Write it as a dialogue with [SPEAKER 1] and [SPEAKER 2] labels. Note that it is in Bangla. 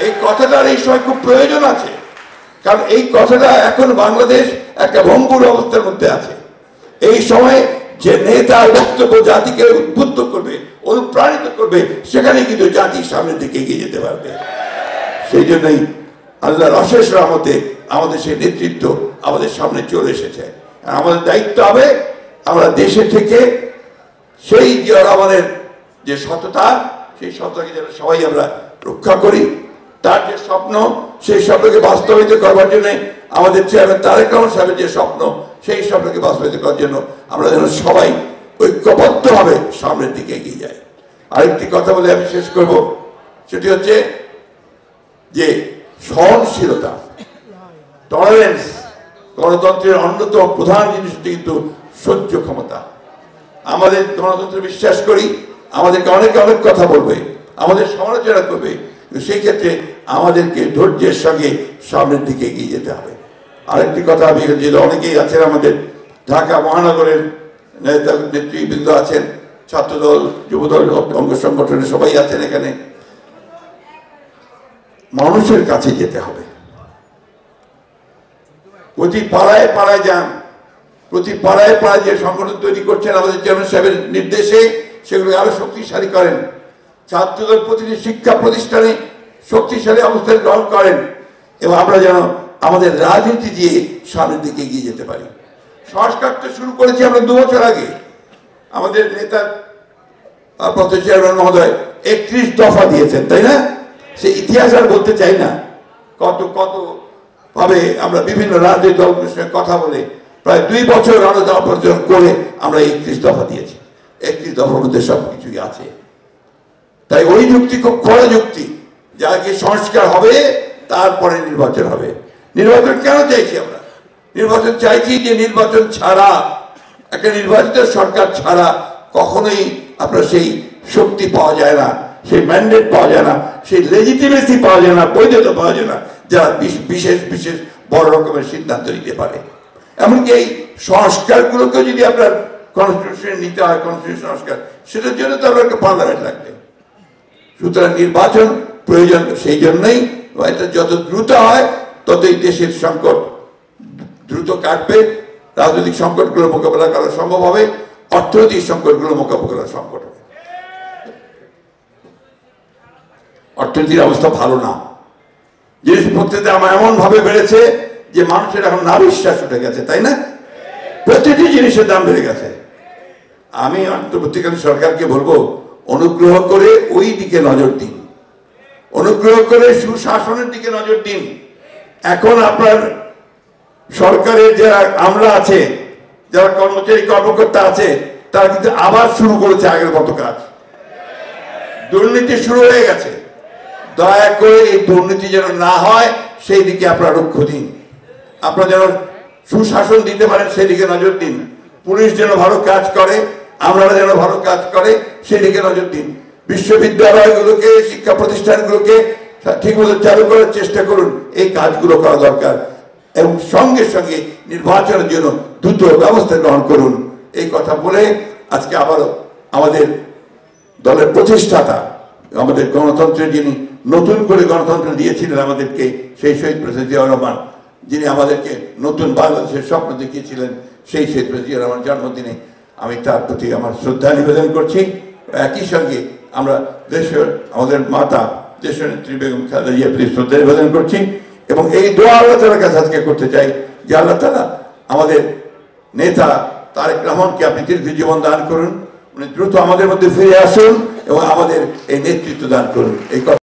[SPEAKER 1] এই কথাটার এই সময় খুব প্রয়োজন আছে, কারণ এই কথাটা এখন বাংলাদেশ একটা ভঙ্গুর অবস্থার মধ্যে আছে। এই সময় যে নেতার বক্তব্য জাতিকে উদ্বুদ্ধ করবে, অনুপ্রাণিত করবে, সেখানে কিন্তু জাতির সামনের দিকে এগিয়ে যেতে পারবে। সেই জন্যই আল্লাহর অশেষ রহমতে আমাদের সেই নেতৃত্ব আমাদের সামনে চলে এসেছে। আমাদের দায়িত্ব হবে আমরা দেশে থেকে সেই জিয়াউর রহমানের যে সততা, সেই সততাকে যেন সবাই আমরা রক্ষা করি। তার যে স্বপ্ন, সেই স্বপ্নকে বাস্তবায়িত করবার জন্য আমাদের চেয়ারম্যান তারেক রহমান সাহেবের যে স্বপ্ন, সেই স্বপ্নকে বাস্তবায়িত করার জন্য আমরা যেন সবাই ঐক্যবদ্ধভাবে সামনের দিকে এগিয়ে যাই। আরেকটি কথা বলে আমি শেষ করব, সেটি হচ্ছে যে সহনশীলতা, টলারেন্স। গণতন্ত্রের অন্যতম প্রধান জিনিস হচ্ছে কিন্তু সহ্য ক্ষমতা। আমাদের গণতন্ত্রে বিশ্বাস করি, আমাদেরকে অনেকে অনেক কথা বলবে, আমাদের সমালোচনা করবে, সেই ক্ষেত্রে আমাদেরকে ধৈর্যের সঙ্গে সামনের দিকে এগিয়ে যেতে হবে। আরেকটি কথা, আমি যে অনেকেই আছেন, আমাদের ঢাকা মহানগরের নেতৃবৃন্দ আছেন, ছাত্রদল, যুবদল, অঙ্গ সংগঠনের সবাই আছেন এখানে। মানুষের কাছে যেতে হবে, প্রতি পাড়ায় পাড়ায় যান, প্রতি পাড়ায় পাড়ায় যে সংগঠন তৈরি করছেন আমাদের চেয়ারম্যান সাহেবের নির্দেশে, সেগুলো আরো শক্তিশালী করেন। ছাত্রদের প্রতিটি শিক্ষা প্রতিষ্ঠানে শক্তিশালী অবস্থান গ্রহণ করেন এবং আমরা যেন আমাদের রাজনীতি দিয়ে সামনের দিকে এগিয়ে যেতে পারি। সংস্কার তো শুরু করেছি আমরা 2 বছর আগে। আমাদের নেতা প্রথম চেয়ারম্যান মহোদয় 31 দফা দিয়েছেন, তাই না? সে ইতিহাস আর বলতে চাই না, কত কত ভাবে আমরা বিভিন্ন রাজনৈতিক দলগুলোর সঙ্গে কথা বলে প্রায় 2 বছর আলোচনা পর্যন্ত করে আমরা 31 দফা দিয়েছি। 31 দফার মধ্যে সবকিছুই আছে। তাই ওই যুক্তি খুব কড়া যুক্তি, যে আগে সংস্কার হবে তারপরে নির্বাচন হবে। নির্বাচন কেন চাইছি আমরা? নির্বাচন চাইছি যে নির্বাচন ছাড়া, একটা নির্বাচিত সরকার ছাড়া কখনোই আপনার সেই শক্তি পাওয়া যায় না, সেই ম্যান্ডেট পাওয়া যায় না, সেই লেজিটিমেসি পাওয়া যায় না, বৈধতা পাওয়া যায় না, যারা বিশেষ বিশেষ বড় রকমের সিদ্ধান্ত নিতে পারে। এমনকি এই সংস্কারগুলোকে যদি আপনার কনস্টিটিউশনে নিতে হয়, কনস্টিটিউশন সংস্কার, সেটার জন্য তো আপনার একটা পার্লামেন্ট লাগবে। সুতরাং নির্বাচন প্রয়োজন। সেই জন্যই এটা যত দ্রুত হয় ততই দেশের সংকট দ্রুত কাটবে, রাজনৈতিক সংকটগুলো মোকাবেলা করা সম্ভব হবে, অর্থনৈতিক সংকটগুলো মোকাবেলা করা সম্ভব হবে। অর্থনীতির অবস্থা ভালো না, জিনিসপত্রের দাম এমন ভাবে বেড়েছে যে মানুষের এখন না বিশ্বাস উঠে গেছে, তাই না? প্রতিটি জিনিসের দাম বেড়ে গেছে। আমি অন্তর্বর্তীকালীন সরকারকে বলবো, অনুগ্রহ করে ওই দিকে নজর দিন, অনুগ্রহ করে সুশাসনের দিকে নজর দিন। এখন আপনার সরকারের যারা আমলা আছে, যারা কর্মচারী কর্মকর্তা আছে, তারা কিন্তু আবার শুরু করেছে আগের মতো কাজ। দুর্নীতি শুরু হয়ে গেছে। দয়া করে এই দুর্নীতি যেন না হয় সেই দিকে আপনারা লক্ষ্য দিন। আপনারা যেন সুশাসন দিতে পারেন সেই দিকে নজর দিন। পুলিশ যেন ভালো কাজ করে, আমরা যেন ভালো কাজ করে সেই দিকে নজর দিন। বিশ্ববিদ্যালয়গুলোকে, শিক্ষা প্রতিষ্ঠানগুলোকে ঠিকমতো চালু করার চেষ্টা করুন। এই কাজগুলো করা দরকার। এবং সঙ্গে সঙ্গে নির্বাচনের জন্য দ্রুত ব্যবস্থা গ্রহণ করুন। এই কথা বলে আজকে আবারও আমাদের দলের প্রতিষ্ঠাতা, আমাদের গণতন্ত্রের যিনি নতুন করে গণতন্ত্র দিয়েছিলেন আমাদেরকে, সেই শহীদ প্রেসিডেন্ট জিয়াউর রহমান, যিনি আমাদেরকে নতুন বাংলাদেশের স্বপ্ন দেখিয়েছিলেন, সেই শহীদ প্রেসিডেন্ট জিয়াউর রহমান জন্মদিনে আমি তার প্রতি আমার শ্রদ্ধা নিবেদন করছি। একই সঙ্গে আমরা দেশের, আমাদের মাতা দেশনেত্রী বেগম খালেদা জিয়ার প্রতি শ্রদ্ধা নিবেদন করছি এবং এই দোয়া আল্লাহ তাআলার কাছে আজকে করতে চাই যে আল্লাহ তাআলা আমাদের নেতা তারেক রহমানকে আপনি দীর্ঘ জীবন দান করুন, উনি দ্রুত আমাদের মধ্যে ফিরে আসুন এবং আমাদের এই নেতৃত্ব দান করুন। এই